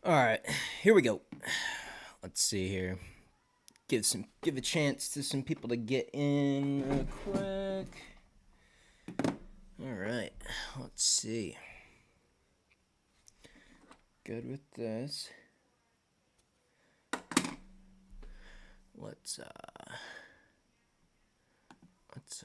All right, here we go. Let's see here. Give a chance to some people to get in real quick. All right, let's see. Good with this. Let's let's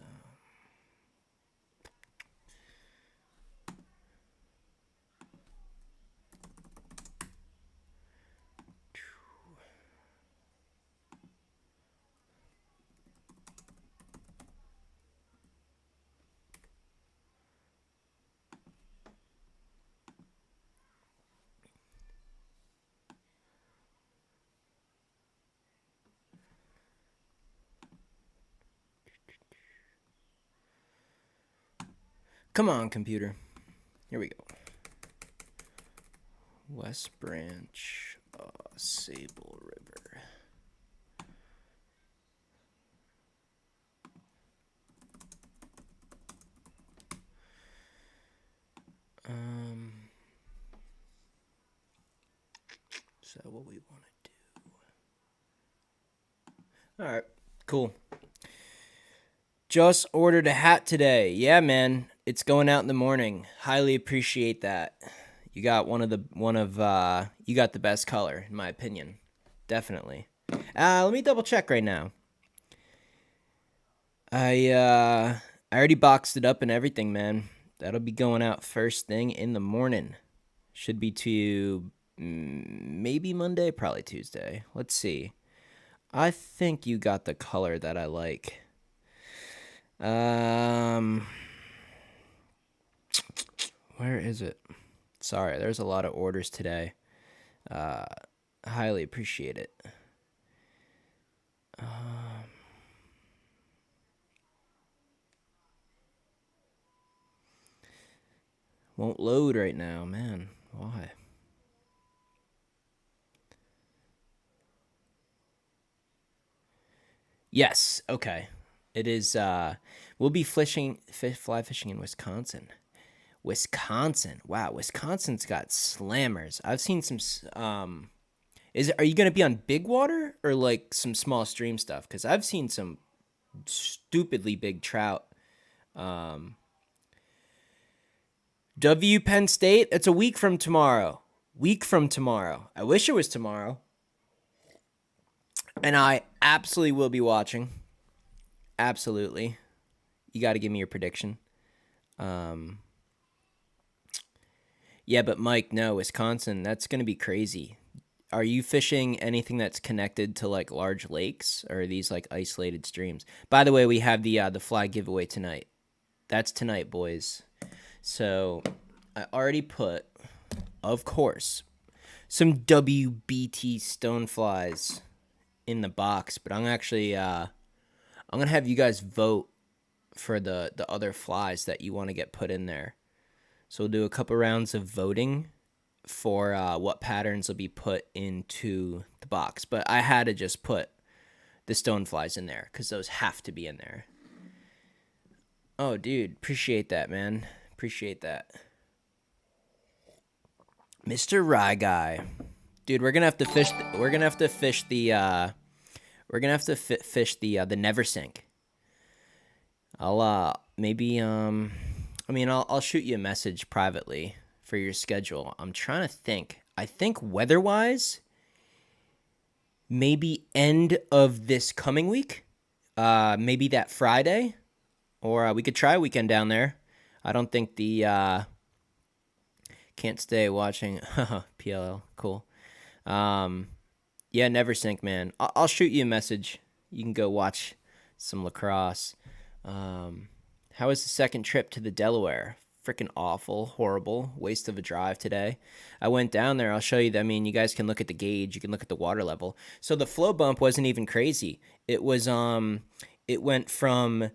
come on, computer. Here we go. West Branch, Sable River. Is that what we want to do? All right, cool. Just ordered a hat today. Yeah, man, it's going out in the morning. Highly appreciate that. You got you got the best color in my opinion. Definitely. Let me double check right now. I already boxed it up and everything, man. That'll be going out first thing in the morning. Should be to maybe Monday, probably Tuesday. Let's see. I think you got the color that I like. Where is it? Sorry, there's a lot of orders today. Highly appreciate it. Won't load right now, man. Why? Yes. Okay. It is. We'll be fly fishing in Wisconsin. Wisconsin. Wow, Wisconsin's got slammers. I've seen some. Are you gonna be on big water or like some small stream stuff? Because I've seen some stupidly big trout. Um, W Penn State. It's a week from tomorrow. Week from tomorrow. I wish it was tomorrow. And I absolutely will be watching. Absolutely. You got to give me your prediction. Um, yeah, but Mike, no, Wisconsin, that's going to be crazy. Are you fishing anything that's connected to like large lakes, or are these like isolated streams? By the way, we have the flag giveaway tonight. That's tonight, boys. So I already put, of course, some WBT stoneflies in the box, but I'm actually I'm gonna have you guys vote for the other flies that you want to get put in there. So we'll do a couple rounds of voting for what patterns will be put into the box. But I had to just put the stoneflies in there because those have to be in there. Oh, dude, appreciate that, man. Appreciate that, Mr. Rye Guy. Dude, we're gonna have to fish. We're gonna have to fish the. We're gonna have to fish the never sink. I'll maybe I mean I'll shoot you a message privately for your schedule. I'm trying to think. I think weather-wise, maybe end of this coming week. Maybe that Friday, or we could try a weekend down there. I don't think the can't stay watching PLL. Cool. Yeah, never sink, man. I'll shoot you a message. You can go watch some lacrosse. How was the second trip to the Delaware? Freaking awful, horrible, waste of a drive today. I went down there. I'll show you. I mean, you guys can look at the gauge. You can look at the water level. So the flow bump wasn't even crazy. It was it went from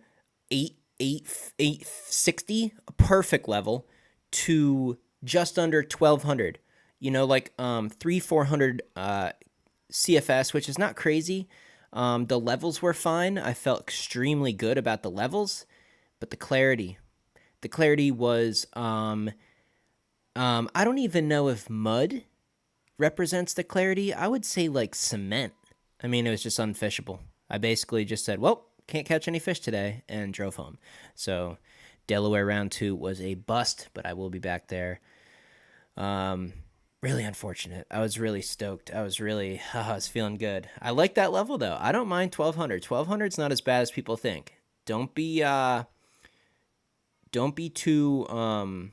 860, a perfect level, to just under 1200. You know, like 400 CFS, which is not crazy. The levels were fine. I felt extremely good about the levels, but the clarity was I don't even know if mud represents the clarity? I would say like cement. I mean, it was just unfishable. I basically just said, well, can't catch any fish today, and drove home. So Delaware round 2 was a bust, but I will be back there. Really unfortunate. I was really stoked. I was feeling good. I like that level though. I don't mind 1200. 1200's not as bad as people think. Don't be too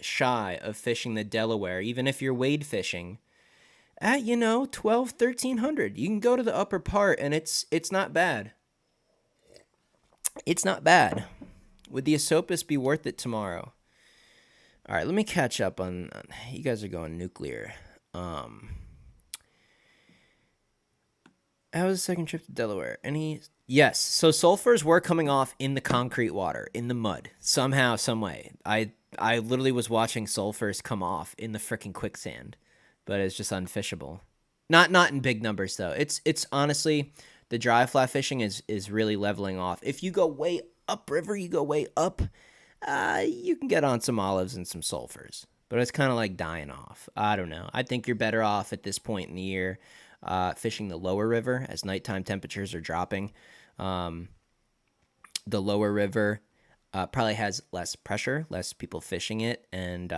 shy of fishing the Delaware, even if you're wade fishing. At 12, 1300, you can go to the upper part, and it's not bad. It's not bad. Would the Esopus be worth it tomorrow? All right, let me catch up on you guys are going nuclear. How was the second trip to Delaware? Yes, so sulfurs were coming off in the concrete water, in the mud, somehow, some way. I literally was watching sulfurs come off in the freaking quicksand, but it's just unfishable. Not in big numbers though. It's honestly, the dry flat fishing is really leveling off. If you go way upriver, you go way up, you can get on some olives and some sulfurs, but it's kind of like dying off. I don't know. I think you're better off at this point in the year fishing the lower river as nighttime temperatures are dropping. The lower river probably has less pressure, less people fishing it, and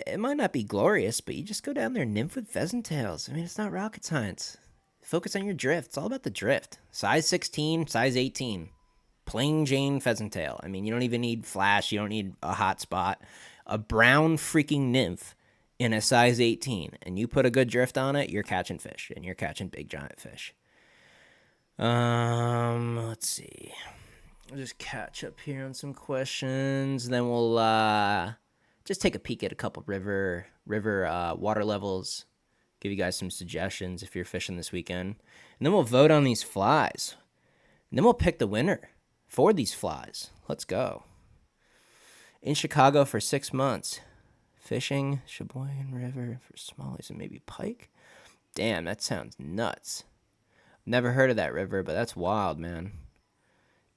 it might not be glorious, but you just go down there nymph with pheasant tails. I mean, it's not rocket science. Focus on your drift. It's all about the drift. Size 16, size 18. Plain Jane pheasant tail. I mean, you don't even need flash. You don't need a hot spot. A brown freaking nymph in a size 18, and you put a good drift on it, you're catching fish, and you're catching big giant fish. Let's see. I'll just catch up here on some questions, then we'll just take a peek at a couple river water levels, give you guys some suggestions if you're fishing this weekend, and then we'll vote on these flies, and then we'll pick the winner for these flies. Let's go. In Chicago for 6 months, fishing Sheboygan River for smallies and maybe pike. Damn, that sounds nuts. Never heard of that river, but that's wild, man.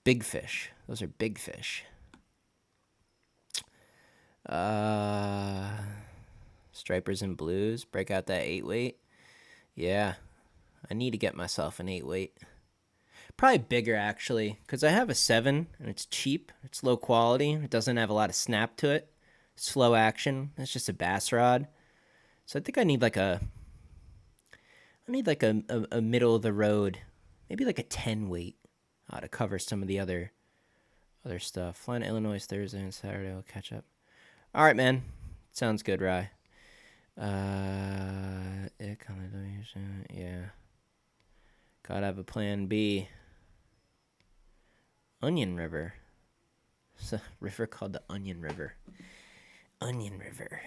Big fish. Those are big fish. Stripers and blues. Break out that 8-weight. Yeah. I need to get myself an 8-weight. Probably bigger, actually, because I have a 7, and it's cheap. It's low quality. It doesn't have a lot of snap to it. Slow action. It's just a bass rod. So I think I need like a middle of the road, maybe like a 10-weight to cover some of the other stuff. Flying to Illinois Thursday and Saturday. I'll catch up. All right, man. Sounds good, Rye. Yeah. Gotta have a plan B. Onion River. It's a river called the Onion River. Onion River.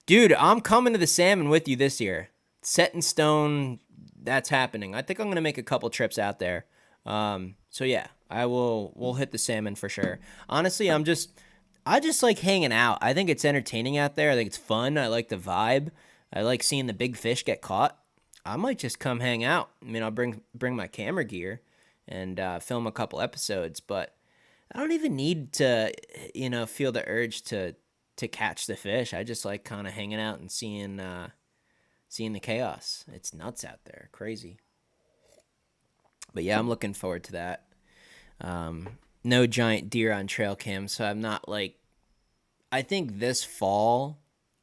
Dude, I'm coming to the salmon with you this year. Set in stone, that's happening. I think I'm going to make a couple trips out there. So yeah, we'll hit the salmon for sure. Honestly, I just like hanging out. I think it's entertaining out there. I think it's fun. I like the vibe. I like seeing the big fish get caught. I might just come hang out. I mean, I'll bring my camera gear and film a couple episodes, but I don't even need to, feel the urge to catch the fish. I just like kind of hanging out and seeing the chaos. It's nuts out there. Crazy. But yeah, I'm looking forward to that. No giant deer on trail cam, so I'm not like, I think this fall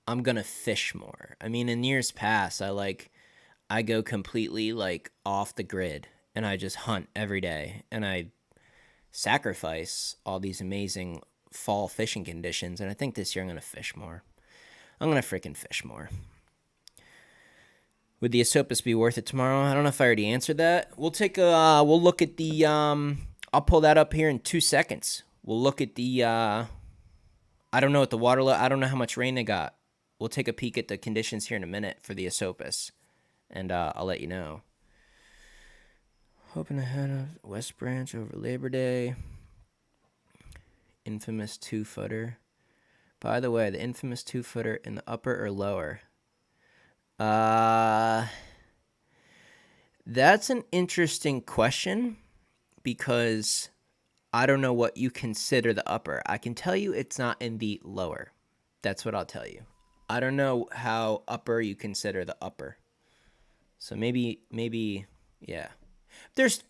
I'm going to fish more. I mean, in years past, I go completely like off the grid and I just hunt every day and I sacrifice all these amazing fall fishing conditions. And I think this year I'm going to fish more. I'm going to freaking fish more. Would the Esopus be worth it tomorrow? I don't know if I already answered that. We'll look at the, I'll pull that up here in 2 seconds. We'll look at the, I don't know what the water, I don't know how much rain they got. We'll take a peek at the conditions here in a minute for the Esopus, and I'll let you know. Hoping ahead of West Branch over Labor Day. Infamous 2-footer. By the way, the infamous 2-footer in the upper or lower? That's an interesting question because I don't know what you consider the upper. I can tell you it's not in the lower. That's what I'll tell you. I don't know how upper you consider the upper. So maybe, yeah. There's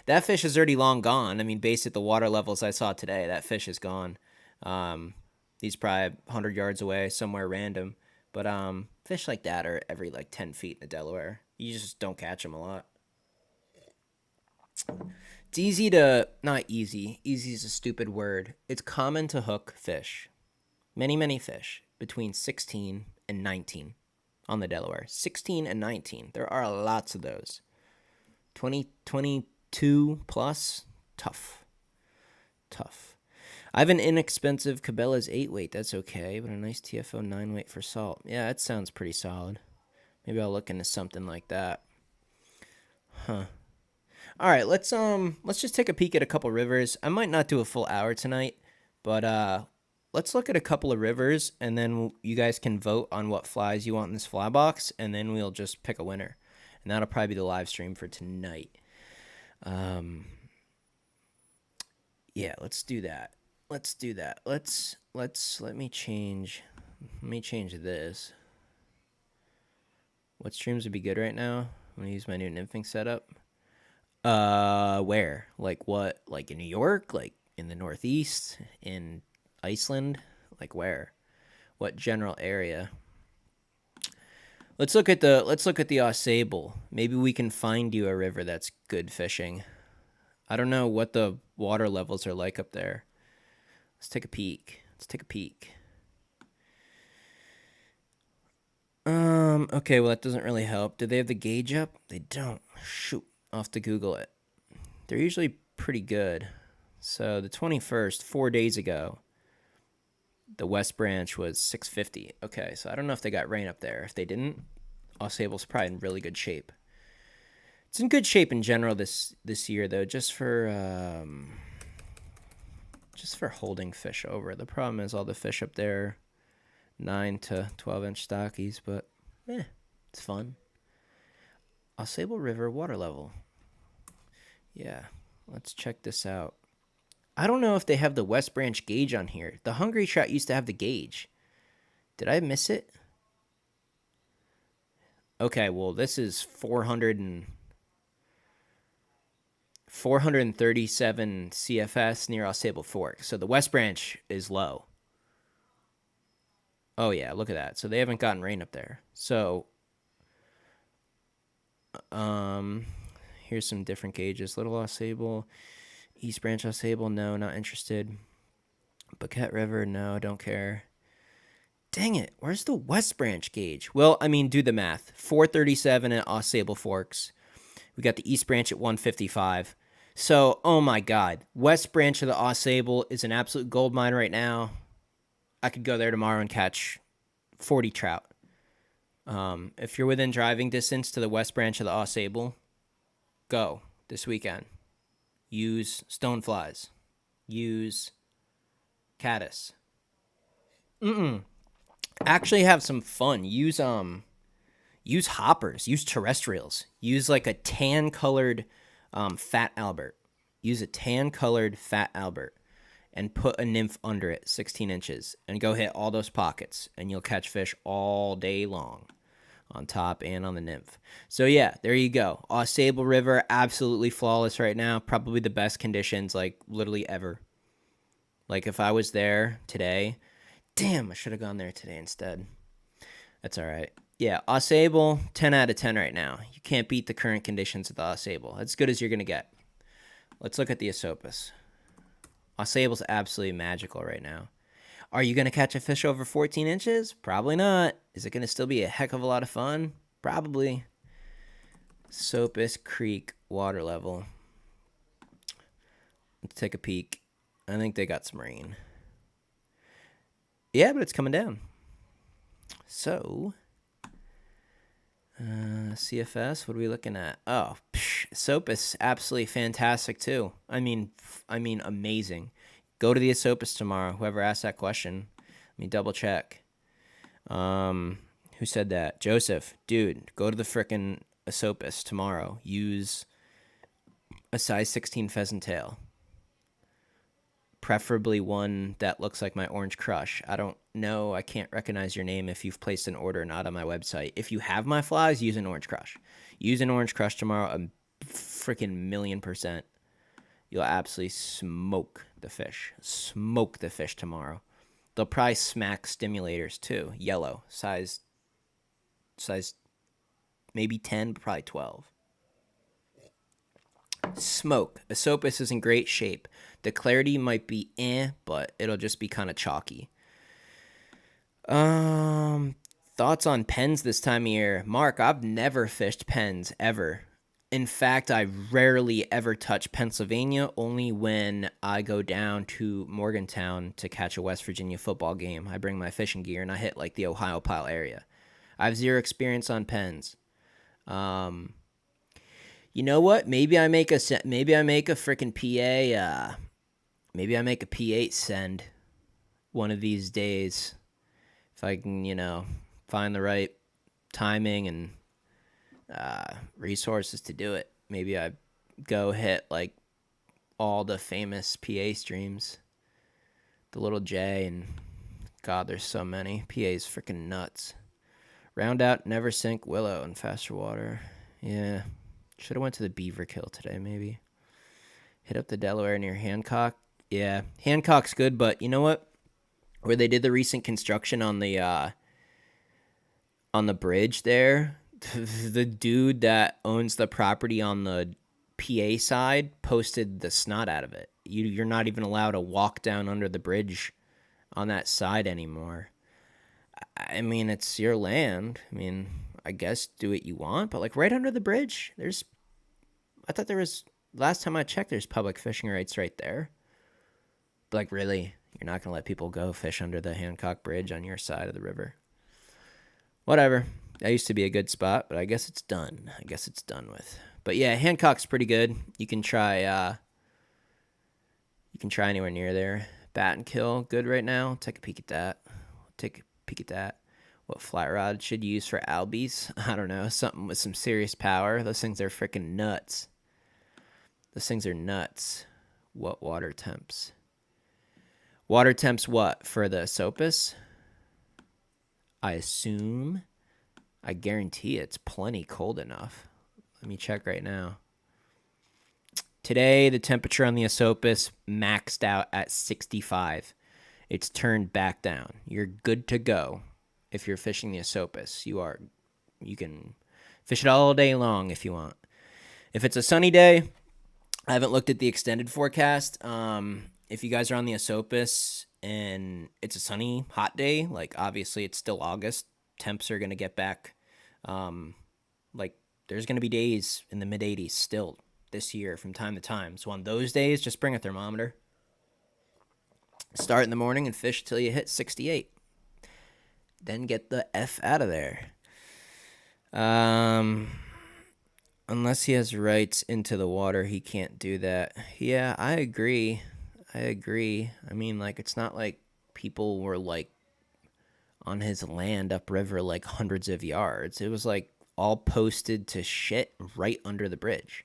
that fish is already long gone. I mean, based at the water levels I saw today, that fish is gone. Um, he's probably 100 yards away, somewhere random. But fish like that are every like 10 feet in the Delaware. You just don't catch them a lot. It's easy to, not easy. Easy is a stupid word. It's common to hook fish. Many fish between 16 and 19 on the Delaware. 16 and 19. There are lots of those. 22 plus, tough. I have an inexpensive Cabela's 8 weight. That's okay, but a nice TFO 9 weight for salt. Yeah, that sounds pretty solid. Maybe I'll look into something like that. Huh. All right, let's just take a peek at a couple rivers. I might not do a full hour tonight, but let's look at a couple of rivers, and then you guys can vote on what flies you want in this fly box, and then we'll just pick a winner. And that'll probably be the live stream for tonight. Yeah, let's do that. Let me change this. What streams would be good right now? I'm gonna use my new nymphing setup. Where? Like what? Like in New York? Like in the Northeast? In Iceland? Like where? What general area? Let's look at the Ausable. Maybe we can find you a river that's good fishing. I don't know what the water levels are like up there. Let's take a peek. Okay, well that doesn't really help. Do they have the gauge up? They don't. Shoot. I'll have to Google it. They're usually pretty good. So the 21st, 4 days ago, the West Branch was 650. Okay, so I don't know if they got rain up there. If they didn't, Ausable's probably in really good shape. It's in good shape in general this year, though, just for holding fish over. The problem is all the fish up there, 9 to 12-inch stockies, but it's fun. Ausable River water level. Yeah, let's check this out. I don't know if they have the West Branch gauge on here. The Hungry Trout used to have the gauge. Did I miss it? Okay, well, this is 437 CFS near Ausable Fork. So the West Branch is low. Oh, yeah, look at that. So they haven't gotten rain up there. So, here's some different gauges. Little Ausable, East Branch Ausable, no, not interested. Paquette River, no, don't care. Dang it, where's the West Branch gauge? Well, I mean, do the math. 437 at Ausable Forks. We got the East Branch at 155. So, oh my God, West Branch of the Ausable is an absolute gold mine right now. I could go there tomorrow and catch 40 trout. If you're within driving distance to the West Branch of the Ausable, go this weekend. Use stoneflies. Use caddis. Actually have some fun. Use hoppers. Use terrestrials. Use like a tan-colored fat Albert. Use a tan-colored fat Albert and put a nymph under it, 16 inches, and go hit all those pockets, and you'll catch fish all day long on top and on the nymph. So yeah, there you go. Ausable River, absolutely flawless right now. Probably the best conditions, like literally ever. Like if I was there today, damn, I should have gone there today instead. That's all right. Yeah, Ausable, 10 out of 10 right now. You can't beat the current conditions of the Ausable. As good as you're going to get. Let's look at the Esopus. Ausable's absolutely magical right now. Are you going to catch a fish over 14 inches? Probably not. Is it going to still be a heck of a lot of fun? Probably. Esopus Creek water level. Let's take a peek. I think they got some rain. Yeah, but it's coming down. So, CFS, what are we looking at? Oh, Esopus, absolutely fantastic too. I mean, amazing. Go to the Esopus tomorrow. Whoever asked that question, let me double check. Who said that? Joseph, dude, go to the frickin' Esopus tomorrow. Use a size 16 pheasant tail. preferably one that looks like my Orange Crush. I don't know. I can't recognize your name if you've placed an order or not on my website. If you have my flies, use an Orange Crush. Use an Orange Crush tomorrow, a freaking 1,000,000%. You'll absolutely smoke the fish. Smoke the fish tomorrow. They'll probably smack stimulators too. Yellow, size maybe 10, but probably 12. Smoke. Esopus is in great shape. The clarity might be but it'll just be kind of chalky. Thoughts on pens this time of year. Mark, I've never fished pens ever. In fact, I rarely ever touch Pennsylvania, only when I go down to Morgantown to catch a West Virginia football game. I bring my fishing gear and I hit like the Ohio Pile area. I have zero experience on pens. You know what? Maybe I make a freaking PA. Maybe I make a P8 send one of these days if I can, find the right timing and resources to do it. Maybe I go hit like all the famous PA streams, the little J, and God, there's so many. PA's freaking nuts. Round out, never sink, willow, and faster water. Yeah. Should have went to the Beaver Kill today, maybe. Hit up the Delaware near Hancock. Yeah, Hancock's good, but you know what? Where they did the recent construction on the bridge there, the dude that owns the property on the PA side posted the snot out of it. You're not even allowed to walk down under the bridge on that side anymore. I mean, it's your land. I mean, I guess do what you want, but like right under the bridge, I thought there was, last time I checked, there's public fishing rights right there. But like, really, you're not going to let people go fish under the Hancock Bridge on your side of the river. Whatever. That used to be a good spot, but I guess it's done. I guess it's done with. But yeah, Hancock's pretty good. You can try anywhere near there. Bat and Kill, good right now. Take a peek at that. What flat rod should you use for albies? I don't know. Something with some serious power. Those things are freaking nuts. Those things are nuts. What water temps? Water temps what? For the Esopus? I assume. I guarantee it's plenty cold enough. Let me check right now. Today, the temperature on the Esopus maxed out at 65. It's turned back down. You're good to go. If you're fishing the Esopus, you can fish it all day long if you want. If it's a sunny day, I haven't looked at the extended forecast. If you guys are on the Esopus and it's a sunny, hot day, like obviously it's still August, temps are going to get back. Like there's going to be days in the mid 80s still this year from time to time. So on those days, just bring a thermometer. Start in the morning and fish till you hit 68. Then get the F out of there. Unless he has rights into the water, he can't do that. Yeah, I agree. I mean, like, it's not like people were, like, on his land upriver, like, hundreds of yards. It was, like, all posted to shit right under the bridge.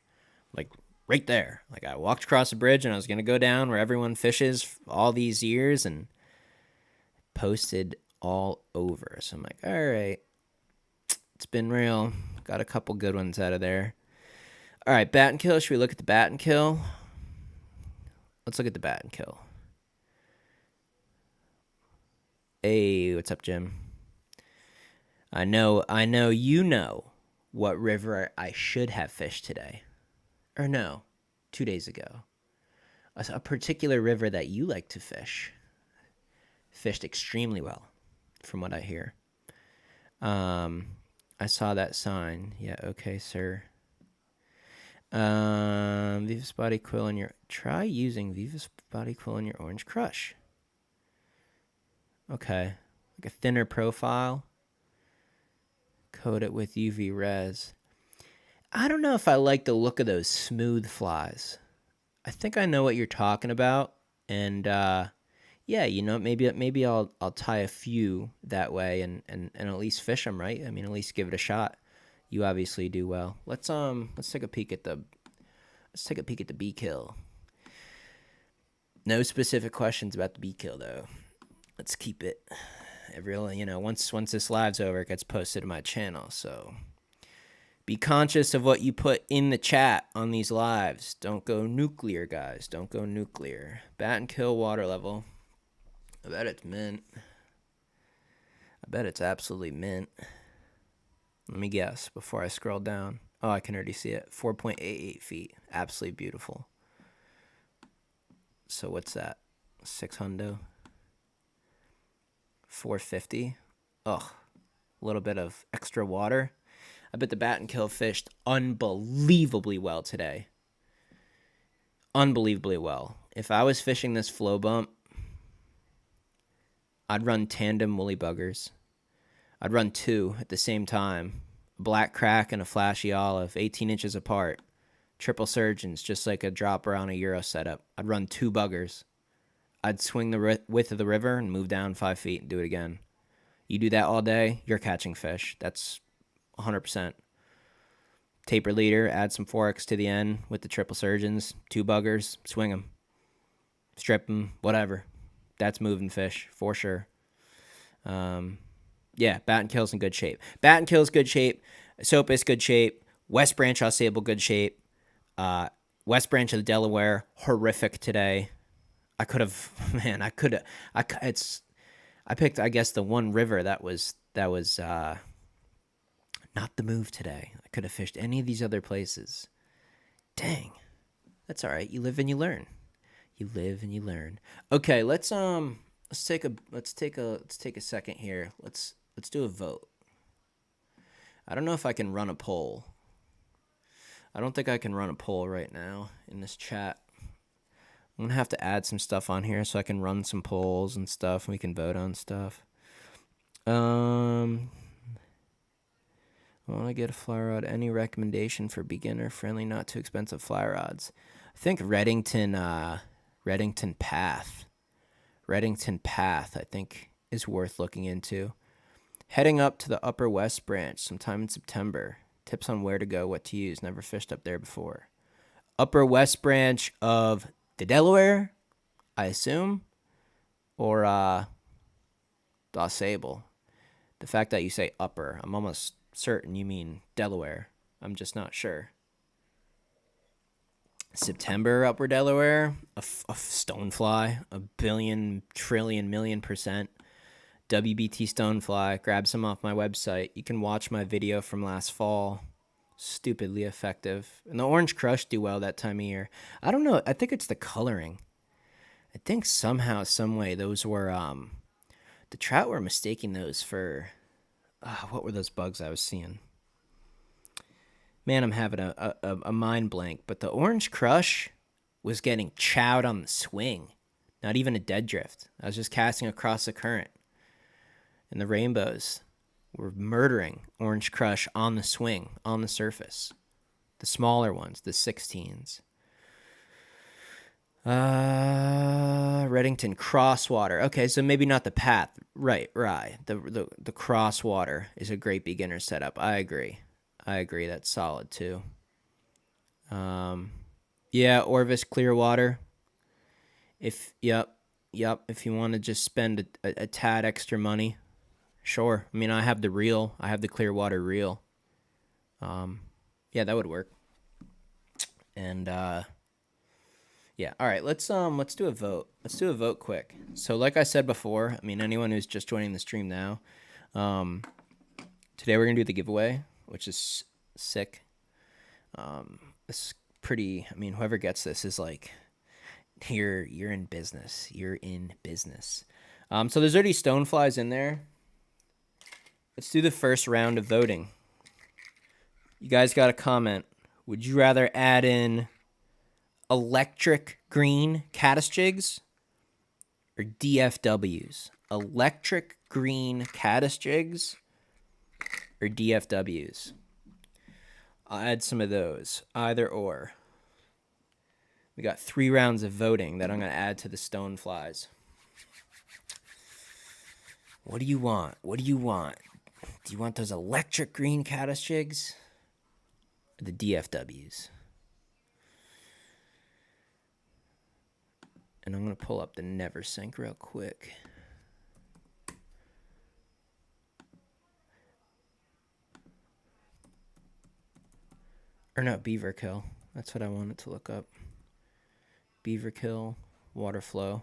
Like, right there. Like, I walked across the bridge, and I was going to go down where everyone fishes all these years, and posted all over. So I'm like, all right, it's been real. Got a couple good ones out of there. All right, bat and kill. Should we look at the bat and kill? Let's look at the bat and kill. Hey, what's up, Jim? I know you know what river I should have fished today. Or no, 2 days ago. A particular river that you like to fish. Fished extremely well, from what I hear. I saw that sign. Yeah, okay, sir. Vivus Body Quill in your... Try using Vivus Body Quill in your Orange Crush. Okay. Like a thinner profile. Coat it with UV res. I don't know if I like the look of those smooth flies. I think I know what you're talking about. And, yeah, maybe I'll tie a few that way and at least fish them, right? I mean, at least give it a shot. You obviously do well. Let's take a peek at the B kill. No specific questions about the bee kill though. Let's keep it. It really, once this live's over, it gets posted to my channel. So be conscious of what you put in the chat on these lives. Don't go nuclear, guys. Don't go nuclear. Bat and kill water level. I bet it's mint. I bet it's absolutely mint. Let me guess before I scroll down. Oh, I can already see it. 4.88 feet. Absolutely beautiful. So what's that? 600. 450. Ugh. A little bit of extra water. I bet the bat and kill fished unbelievably well today. Unbelievably well. If I was fishing this flow bump, I'd run tandem woolly buggers. I'd run two at the same time. A black crack and a flashy olive, 18 inches apart. Triple surgeons, just like a dropper on a Euro setup. I'd run two buggers. I'd swing the width of the river and move down 5 feet and do it again. You do that all day, you're catching fish. That's 100%. Taper leader, add some forks to the end with the triple surgeons, two buggers, swing them. Strip them, whatever. That's moving fish, for sure. Yeah, bat and kill's in good shape. Bat and kill's good shape. Sopus, good shape. West Branch Au Sable, good shape. West Branch of the Delaware, horrific today. I could have, man, I picked, I guess, the one river that was not the move today. I could have fished any of these other places. Dang. That's all right. You live and you learn. You live and you learn. Okay, let's take a second here. Let's do a vote. I don't know if I can run a poll. I don't think I can run a poll right now in this chat. I'm gonna have to add some stuff on here so I can run some polls and stuff, and we can vote on stuff. I want to get a fly rod. Any recommendation for beginner friendly, not too expensive fly rods? I think Reddington Path, I think is worth looking into. Heading up to the Upper West Branch sometime in September. Tips on where to go, what to use. Never fished up there before. Upper West Branch of the Delaware, I assume, or Au Sable. The fact that you say upper, I'm almost certain you mean Delaware. I'm just not sure. September, Upper Delaware, a stonefly, a billion, trillion, million %. WBT stonefly. Grab some off my website. You can watch my video from last fall. Stupidly effective. And the orange crush do well that time of year. I don't know. I think it's the coloring. I think somehow, some way, those were the trout were mistaking those for what were those bugs I was seeing? Man, I'm having a mind blank. But the orange crush was getting chowed on the swing. Not even a dead drift. I was just casting across the current. And the rainbows were murdering orange crush on the swing, on the surface. The smaller ones, the 16s. Reddington Crosswater. Okay, so maybe not the path. Right. The Crosswater is a great beginner setup. I agree. That's solid too. Yeah, Orvis Clearwater. If you want to just spend a tad extra money, sure. I mean, I have the reel. I have the Clearwater reel. Yeah, that would work. And yeah, all right. Let's do a vote. Let's do a vote quick. So, like I said before, I mean, anyone who's just joining the stream now, today we're gonna do the giveaway, which is sick. It's pretty. I mean, whoever gets this is like, you're in business. You're in business. So there's already stoneflies in there. Let's do the first round of voting. You guys got a comment. Would you rather add in electric green caddis jigs or DFWs? Electric green caddis jigs or DFWs? I'll add some of those. Either or. We got 3 rounds of voting that I'm going to add to the stoneflies. What do you want? Do you want those electric green caddis jigs or the DFWs? And I'm going to pull up the Never Sink real quick. Or no, Beaver Kill. That's what I wanted to look up. Beaver Kill, water flow.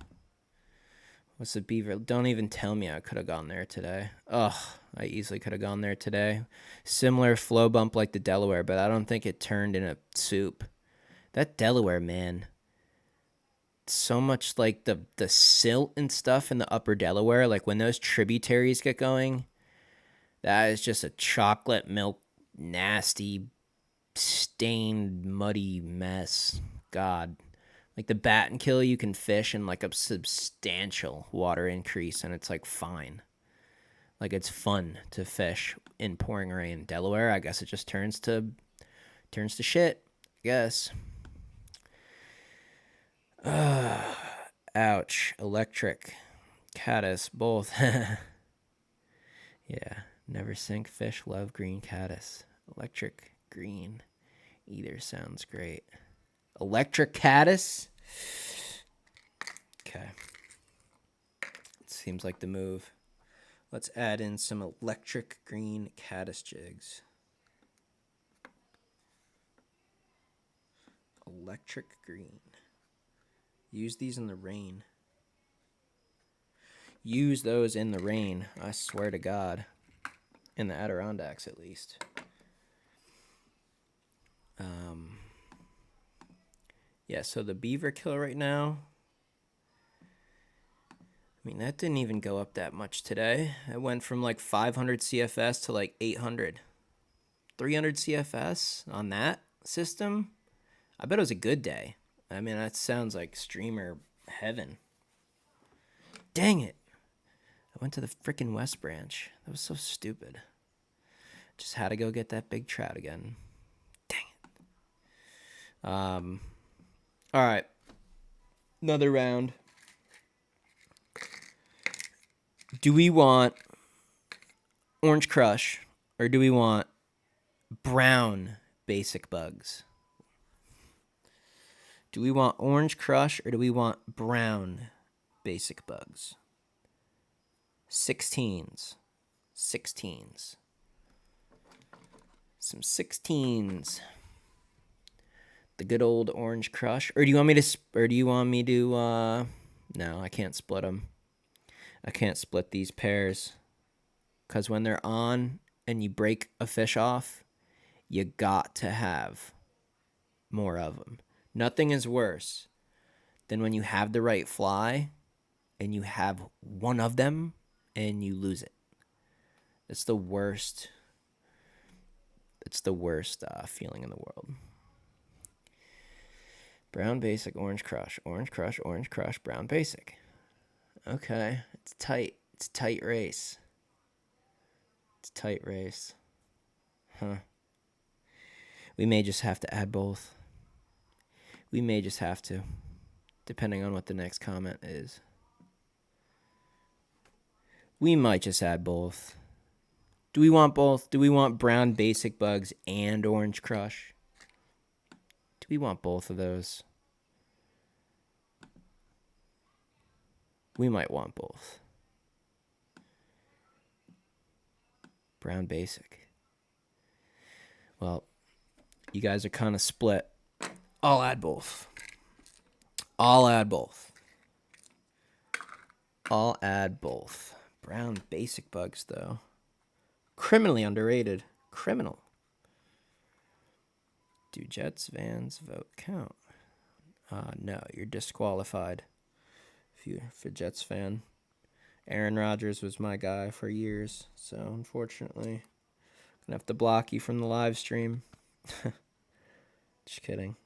What's the Beaver? Don't even tell me I could have gone there today. Ugh, I easily could have gone there today. Similar flow bump like the Delaware, but I don't think it turned in a soup. That Delaware, man. So much like the silt and stuff in the upper Delaware, like when those tributaries get going, that is just a chocolate milk, nasty, stained, muddy mess. God. Like the bat and kill, you can fish in like a substantial water increase, and it's like fine. Like it's fun to fish in pouring rain. Delaware, I guess it just turns to shit. I guess. Ouch. Electric. Caddis, both. Yeah. Never sink fish, love green caddis. Electric, green. Either sounds great. Electric caddis? Okay. It seems like the move. Let's add in some electric green caddis jigs. Electric green. Use these in the rain. Use those in the rain. I swear to God. In the Adirondacks, at least. Yeah, so the Beaver Kill right now. I mean, that didn't even go up that much today. It went from like 500 CFS to like 800. 300 CFS on that system? I bet it was a good day. I mean, that sounds like streamer heaven. Dang it. I went to the freaking West Branch. That was so stupid. Just had to go get that big trout again. Dang it. All right. Another round. Do we want Orange Crush or do we want brown basic bugs? Do we want Orange Crush or do we want brown basic bugs? 16s. 16s. Some 16s. The good old Orange Crush. Or do you want me to no, I can't split them. I can't split these pairs. Because when they're on and you break a fish off, you got to have more of them. Nothing is worse than when you have the right fly and you have one of them and you lose it. It's the worst. It's the worst feeling in the world. Brown basic, Orange Crush, Orange Crush, Orange Crush, brown basic. Okay, it's tight. It's a tight race. It's a tight race. Huh. We may just have to add both. We may just have to, depending on what the next comment is. We might just add both. Do we want both? Do we want brown basic bugs and Orange Crush? Do we want both of those? We might want both. Brown basic. Well, you guys are kind of split. I'll add both. I'll add both. I'll add both. Brown basic bugs, though. Criminally underrated. Criminal. Do Jets fans vote count? No, you're disqualified. If you're a Jets fan. Aaron Rodgers was my guy for years, so unfortunately, I'm gonna have to block you from the live stream. Just kidding.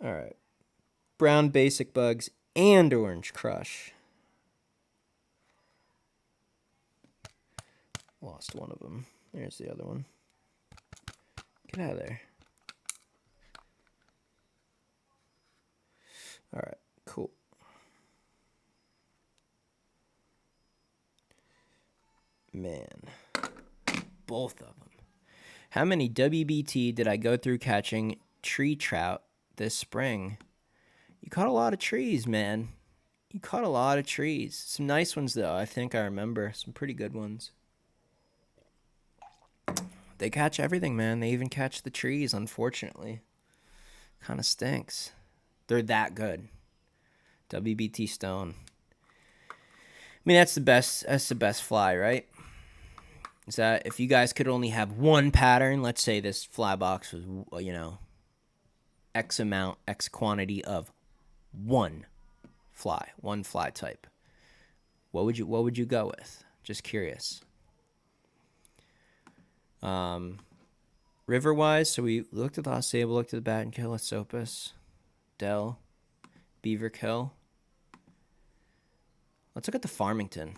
All right. Brown basic bugs and Orange Crush. Lost one of them. There's the other one. Get out of there. All right, cool. Man, both of them. How many WBT did I go through catching tree trout this spring? You caught a lot of trees, man. You caught a lot of trees. Some nice ones, though. I think I remember. Some pretty good ones. They catch everything, man. They even catch the trees, unfortunately. Kind of stinks. They're that good. WBT Stone. I mean, that's the best fly, right? Is that if you guys could only have one pattern, let's say this fly box was, X amount, X quantity of one fly type. What would you go with? Just curious. River wise, so we looked at the Sable, looked at the Bat and Kill, Esopus, Dell, Beaver Kill. Let's look at the Farmington.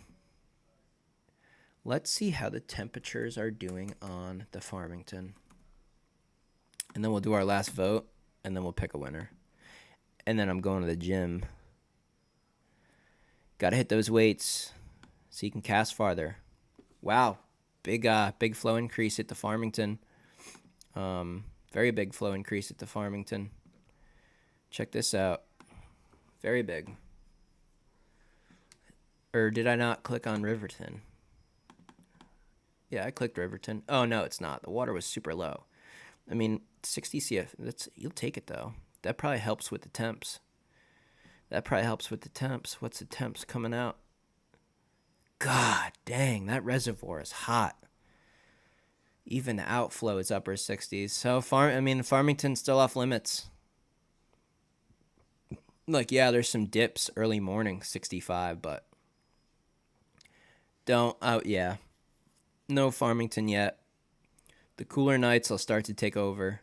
Let's see how the temperatures are doing on the Farmington. And then we'll do our last vote, and then we'll pick a winner. And then I'm going to the gym. Got to hit those weights so you can cast farther. Wow. Big flow increase at the Farmington. Very big flow increase at the Farmington. Check this out. Very big. Or did I not click on Riverton? Yeah, I clicked Riverton. Oh, no, it's not. The water was super low. I mean, 60 CF, you'll take it, though. That probably helps with the temps. What's the temps coming out? God dang, that reservoir is hot. Even the outflow is upper 60s. So, Farmington's still off limits. Like, yeah, there's some dips early morning, 65, but yeah. No Farmington yet. The cooler nights will start to take over.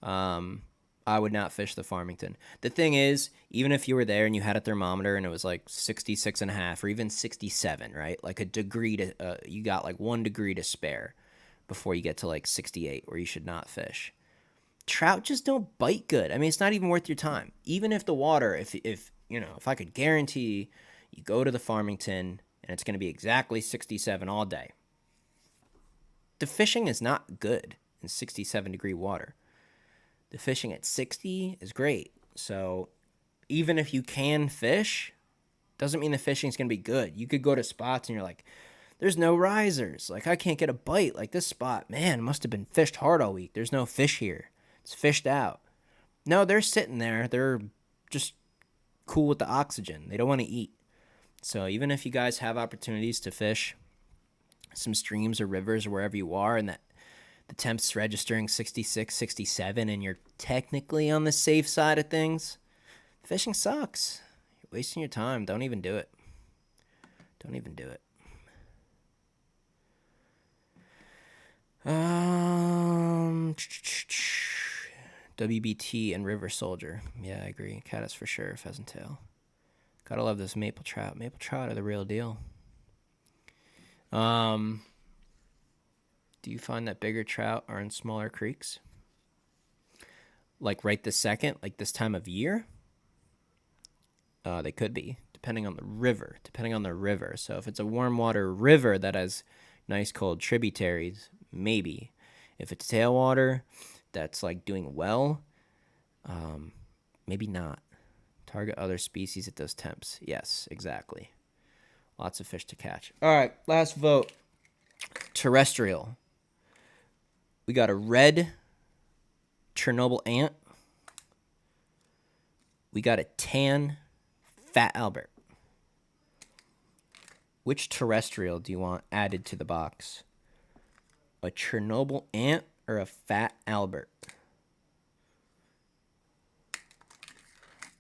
I would not fish the Farmington. The thing is, even if you were there and you had a thermometer and it was like 66.5 or even 67, right? Like a degree to, you got like 1 degree to spare before you get to like 68 where you should not fish. Trout just don't bite good. I mean, it's not even worth your time. Even if the water, if I could guarantee you go to the Farmington and it's going to be exactly 67 all day. The fishing is not good in 67 degree water. The fishing at 60 is great. So even if you can fish, doesn't mean the fishing is going to be good. You could go to spots and you're like, there's no risers. Like, I can't get a bite. Like, this spot, man, must have been fished hard all week. There's no fish here. It's fished out. No, they're sitting there. They're just cool with the oxygen. They don't want to eat. So even if you guys have opportunities to fish some streams or rivers or wherever you are and that the temp's registering 66, 67, and you're technically on the safe side of things, fishing sucks. You're wasting your time. Don't even do it. WBT and River Soldier. Yeah, I agree. Caddis for sure. Pheasant tail. Gotta love this maple trout. Maple trout are the real deal. Do you find that bigger trout are in smaller creeks? Like right this second, like this time of year? They could be, depending on the river. So if it's a warm water river that has nice cold tributaries, maybe. If it's tailwater that's like doing well, maybe not. Target other species at those temps. Yes, exactly. Lots of fish to catch. All right, last vote. Terrestrial. We got a red Chernobyl ant. We got a tan Fat Albert. Which terrestrial do you want added to the box? A Chernobyl ant or a Fat Albert?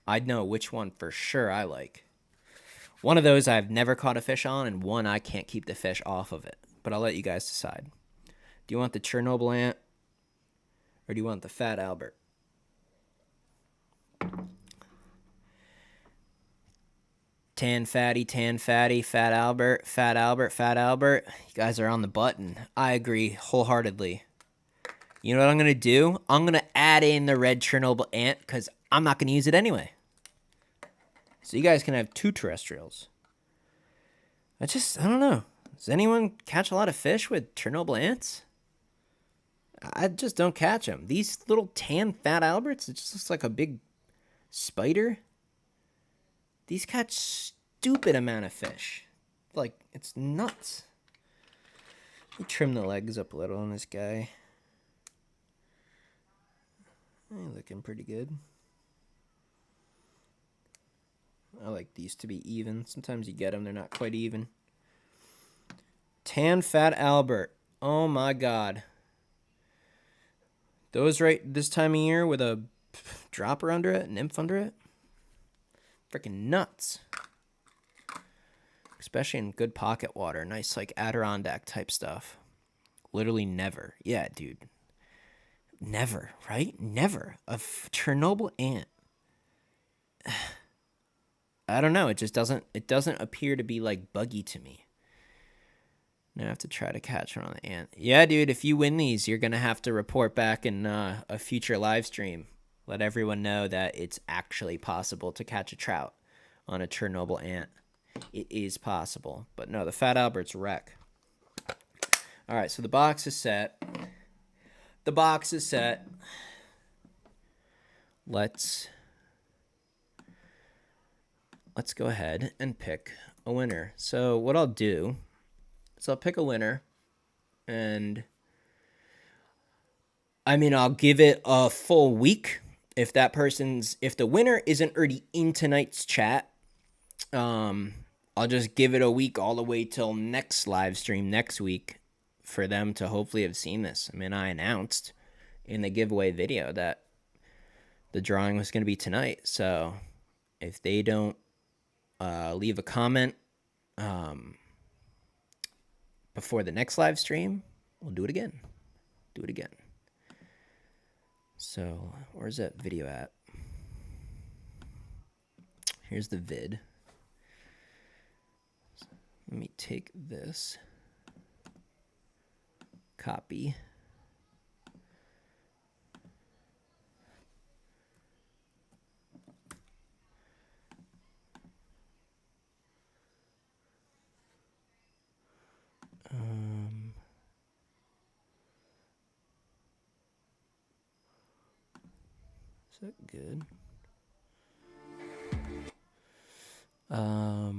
I'd know which one for sure I like. One of those I've never caught a fish on, and one I can't keep the fish off of it. But I'll let you guys decide. Do you want the Chernobyl ant or do you want the Fat Albert? Tan fatty, Fat Albert. You guys are on the button. I agree wholeheartedly. You know what I'm going to do? I'm going to add in the red Chernobyl ant because I'm not going to use it anyway. So you guys can have 2 terrestrials. I don't know. Does anyone catch a lot of fish with Chernobyl ants? I just don't catch them. These little tan Fat Alberts, it just looks like a big spider. These catch stupid amount of fish. Like, it's nuts. Let me trim the legs up a little on this guy. Looking pretty good. I like these to be even. Sometimes you get them, they're not quite even. Tan Fat Albert. Oh my God. Those right this time of year with a dropper under it, nymph under it. Freaking nuts. Especially in good pocket water. Nice, like, Adirondack type stuff. Literally never. Yeah, dude. Never, right? Never. A Chernobyl ant. I don't know. It just doesn't appear to be, like, buggy to me. Now I have to try to catch one on the ant. Yeah, dude, if you win these, you're going to have to report back in a future live stream. Let everyone know that it's actually possible to catch a trout on a Chernobyl ant. It is possible. But no, the Fat Albert's wreck. All right, so the box is set. The box is set. Let's go ahead and pick a winner. So what I'll do is I'll pick a winner, and I mean, I'll give it a full week. If the winner isn't already in tonight's chat, I'll just give it a week all the way till next live stream next week for them to hopefully have seen this. I mean, I announced in the giveaway video that the drawing was going to be tonight. So if they don't leave a comment before the next live stream, we'll do it again. So where's that video at? Here's the vid. Let me take this. Copy. Is that good? All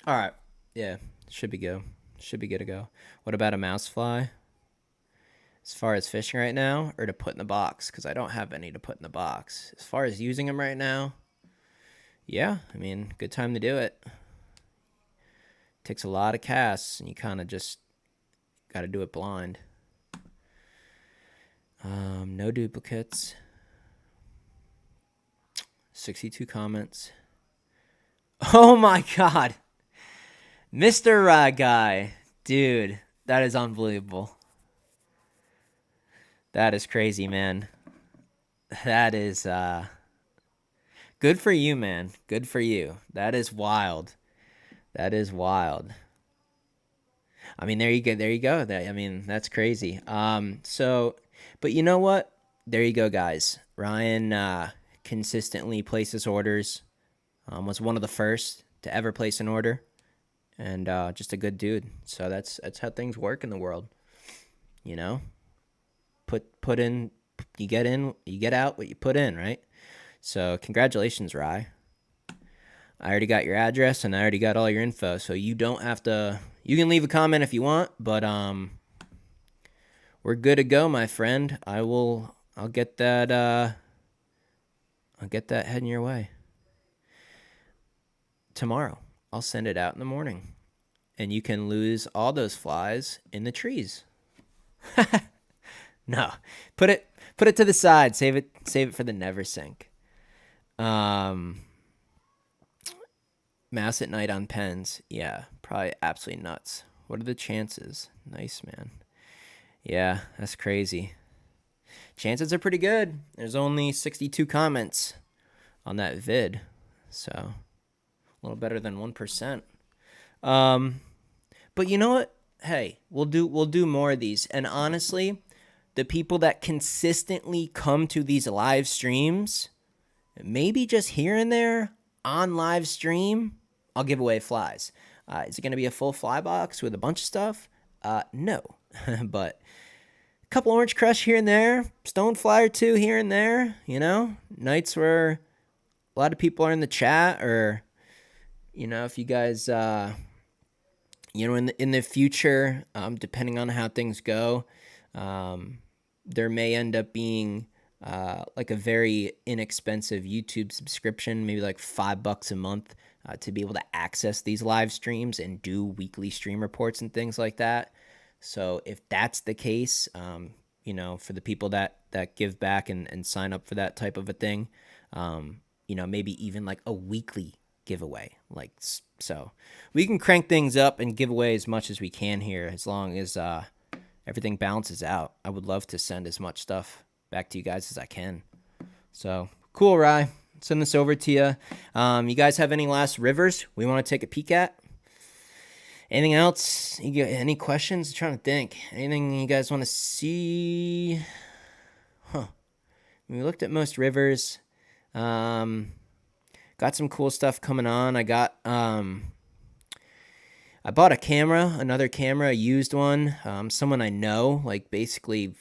right. Yeah, should be good to go. What about a mouse fly? As far as fishing right now, or to put in the box? Because I don't have any to put in the box. As far as using them right now, yeah, I mean, good time to do it. Takes a lot of casts, and you kind of just got to do it blind. No duplicates. 62 comments. Oh my God. Mr. Guy. Dude, that is unbelievable. That is crazy, man. That is good for you, man. Good for you. That is wild. I mean, there you go. I mean, that's crazy. But you know what? There you go, guys. Ryan consistently places orders. Was one of the first to ever place an order, and just a good dude. So that's how things work in the world. You know, put in, you get out what you put in, right? So congratulations, Rye. I already got your address and I already got all your info, so you don't have to. You can leave a comment if you want, but we're good to go, my friend. I'll get that. I'll get that heading your way. Tomorrow, I'll send it out in the morning, and you can lose all those flies in the trees. No, put it to the side. Save it for the never sink. Mouse at night on pens. Yeah, probably absolutely nuts. What are the chances? Nice, man. Yeah, that's crazy. Chances are pretty good. There's only 62 comments on that vid, so a little better than 1%. But you know what? Hey, we'll do more of these. And honestly, the people that consistently come to these live streams, maybe just here and there on live stream, I'll give away flies. Is it going to be a full fly box with a bunch of stuff? No, but a couple Orange Crush here and there, Stone Fly or two here and there, you know, nights where a lot of people are in the chat or if you guys, in the future, depending on how things go, um, there may end up being like a very inexpensive YouTube subscription, maybe like $5 a month, to be able to access these live streams and do weekly stream reports and things like that. So if that's the case, for the people that give back and sign up for that type of a thing, maybe even like a weekly giveaway. Like, so we can crank things up and give away as much as we can here, as long as everything balances out. I would love to send as much stuff back to you guys as I can. So cool, Rye. Send this over to you. You guys have any last rivers we want to take a peek at? Anything else? You got any questions? I'm trying to think. Anything you guys want to see? We looked at most rivers. Got some cool stuff coming on. I bought another camera, a used one. Someone I know, like basically,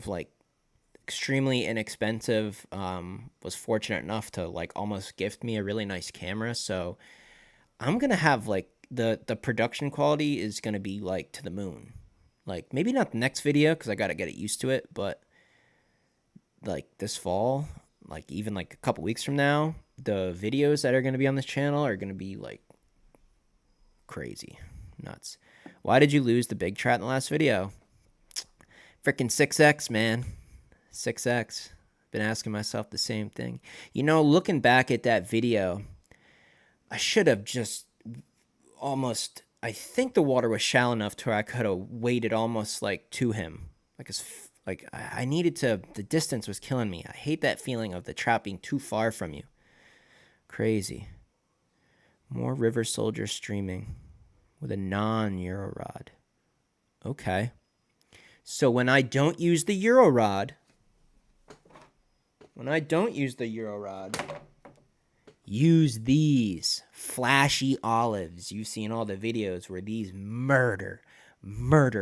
like extremely inexpensive. Was fortunate enough to like almost gift me a really nice camera. So I'm gonna have like the production quality is gonna be like to the moon. Like maybe not the next video because I gotta get it used to it, but like this fall, like even like a couple weeks from now, the videos that are gonna be on this channel are gonna be like crazy, nuts. Why did you lose the big trout in the last video? Freaking 6X, man. 6X. Been asking myself the same thing. Looking back at that video, I should have just almost, I think the water was shallow enough to where I could have waded almost like to him. Like I needed to, the distance was killing me. I hate that feeling of the trout being too far from you. Crazy. More river soldier streaming with a non-Euro rod. Okay. So when I don't use the Euro rod, use these flashy olives. You've seen all the videos where these murder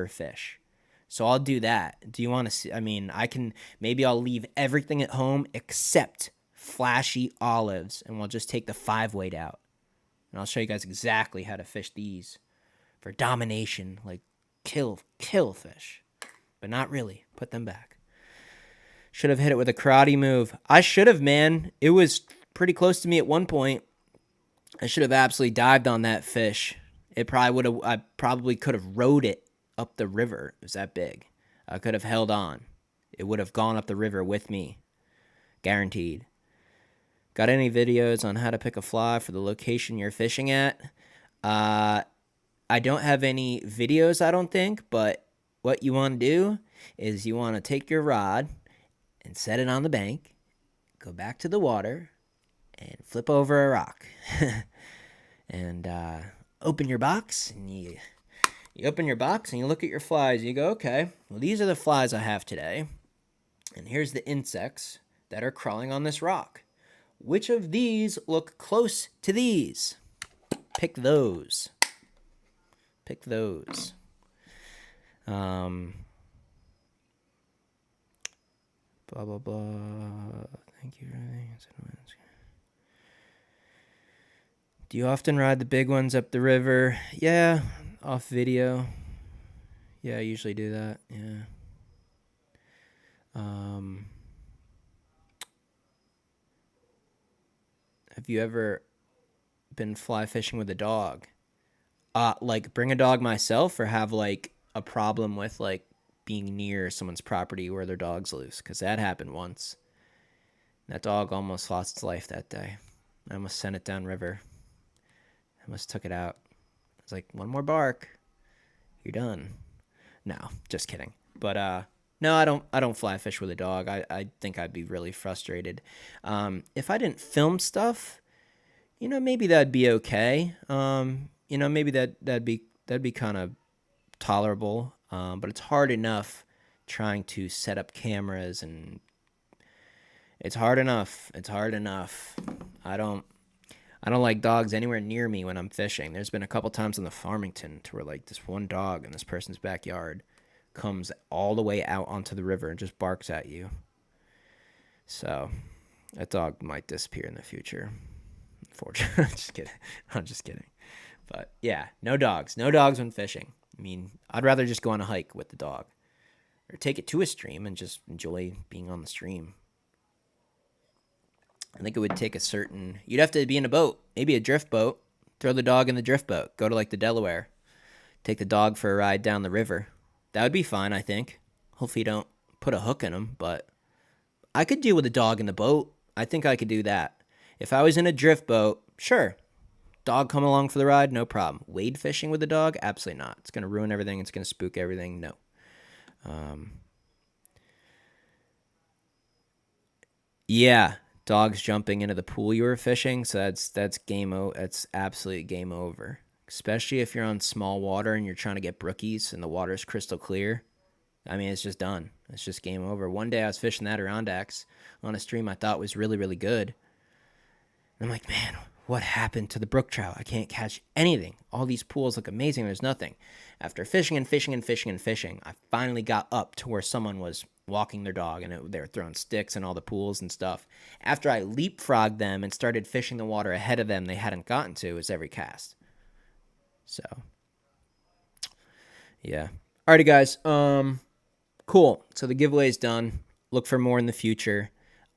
fish. So I'll do that. Do you want to see? Maybe I'll leave everything at home except flashy olives, and we'll just take the 5-weight out. And I'll show you guys exactly how to fish these for domination, like kill fish. But not really. Put them back. Should have hit it with a karate move. I should have, man. It was pretty close to me at one point. I should have absolutely dived on that fish. I probably could have rode it up the river. It was that big. I could have held on. It would have gone up the river with me. Guaranteed. Got any videos on how to pick a fly for the location you're fishing at? I don't have any videos, I don't think, but what you want to do is you want to take your rod and set it on the bank, go back to the water, and flip over a rock. And open your box, and you open your box, and you look at your flies, and you go, okay, well, these are the flies I have today, and here's the insects that are crawling on this rock. Which of these look close to these? Pick those. Blah, blah, blah. Thank you for everything. Do you often ride the big ones up the river? Yeah, off video. Yeah, I usually do that. Yeah. Have you ever been fly fishing with a dog? Like bring a dog myself, or have like a problem with like being near someone's property where their dog's loose? Because that happened once. That dog almost lost its life that day. I almost sent it downriver. I almost took it out. I was like, one more bark, you're done. No, just kidding. But no, I don't fly fish with a dog. I think I'd be really frustrated. If I didn't film stuff, maybe that'd be okay. Maybe that'd be kind of tolerable. But it's hard enough trying to set up cameras, and it's hard enough. I don't like dogs anywhere near me when I'm fishing. There's been a couple times on the Farmington to where like this one dog in this person's backyard comes all the way out onto the river and just barks at you. So that dog might disappear in the future. Fortunately, just kidding. I'm just kidding. But yeah, no dogs. No dogs when fishing. I mean, I'd rather just go on a hike with the dog or take it to a stream and just enjoy being on the stream. I think it would take a certain. You'd have to be in a boat, maybe a drift boat. Throw the dog in the drift boat. Go to like the Delaware. Take the dog for a ride down the river. That would be fun, I think. Hopefully, you don't put a hook in him, but I could deal with a dog in the boat. I think I could do that. If I was in a drift boat, sure. Dog come along for the ride, no problem. Wade fishing with a dog, absolutely not. It's going to ruin everything. It's going to spook everything. No. Yeah, dogs jumping into the pool you were fishing. So that's game over. That's absolute game over. Especially if you're on small water and you're trying to get brookies and the water's crystal clear. I mean, it's just done. It's just game over. One day I was fishing the Adirondacks on a stream I thought was really, really good. And I'm like, man, what happened to the brook trout? I can't catch anything. All these pools look amazing. There's nothing. After fishing and fishing and fishing and fishing, I finally got up to where someone was walking their dog and they were throwing sticks in all the pools and stuff. After I leapfrogged them and started fishing the water ahead of them they hadn't gotten to, was every cast. So, yeah. Alrighty, guys. Cool. So the giveaway is done. Look for more in the future.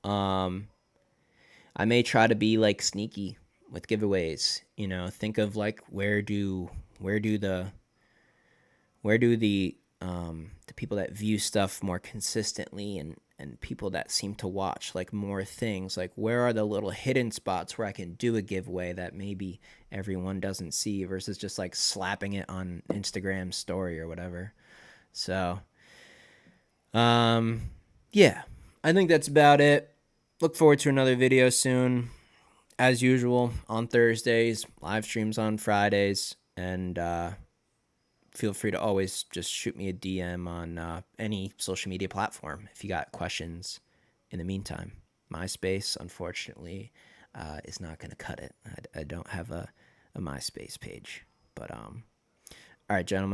I may try to be like sneaky with giveaways. You know, think of like where do the people that view stuff more consistently and people that seem to watch like more things, like where are the little hidden spots where I can do a giveaway that maybe everyone doesn't see versus just like slapping it on Instagram story or whatever. So yeah, I think that's about it. Look forward to another video soon. As usual, on Thursdays, live streams on Fridays, and feel free to always just shoot me a DM on any social media platform if you got questions. In the meantime, MySpace, unfortunately, is not going to cut it. I don't have a MySpace page. But all right, gentlemen.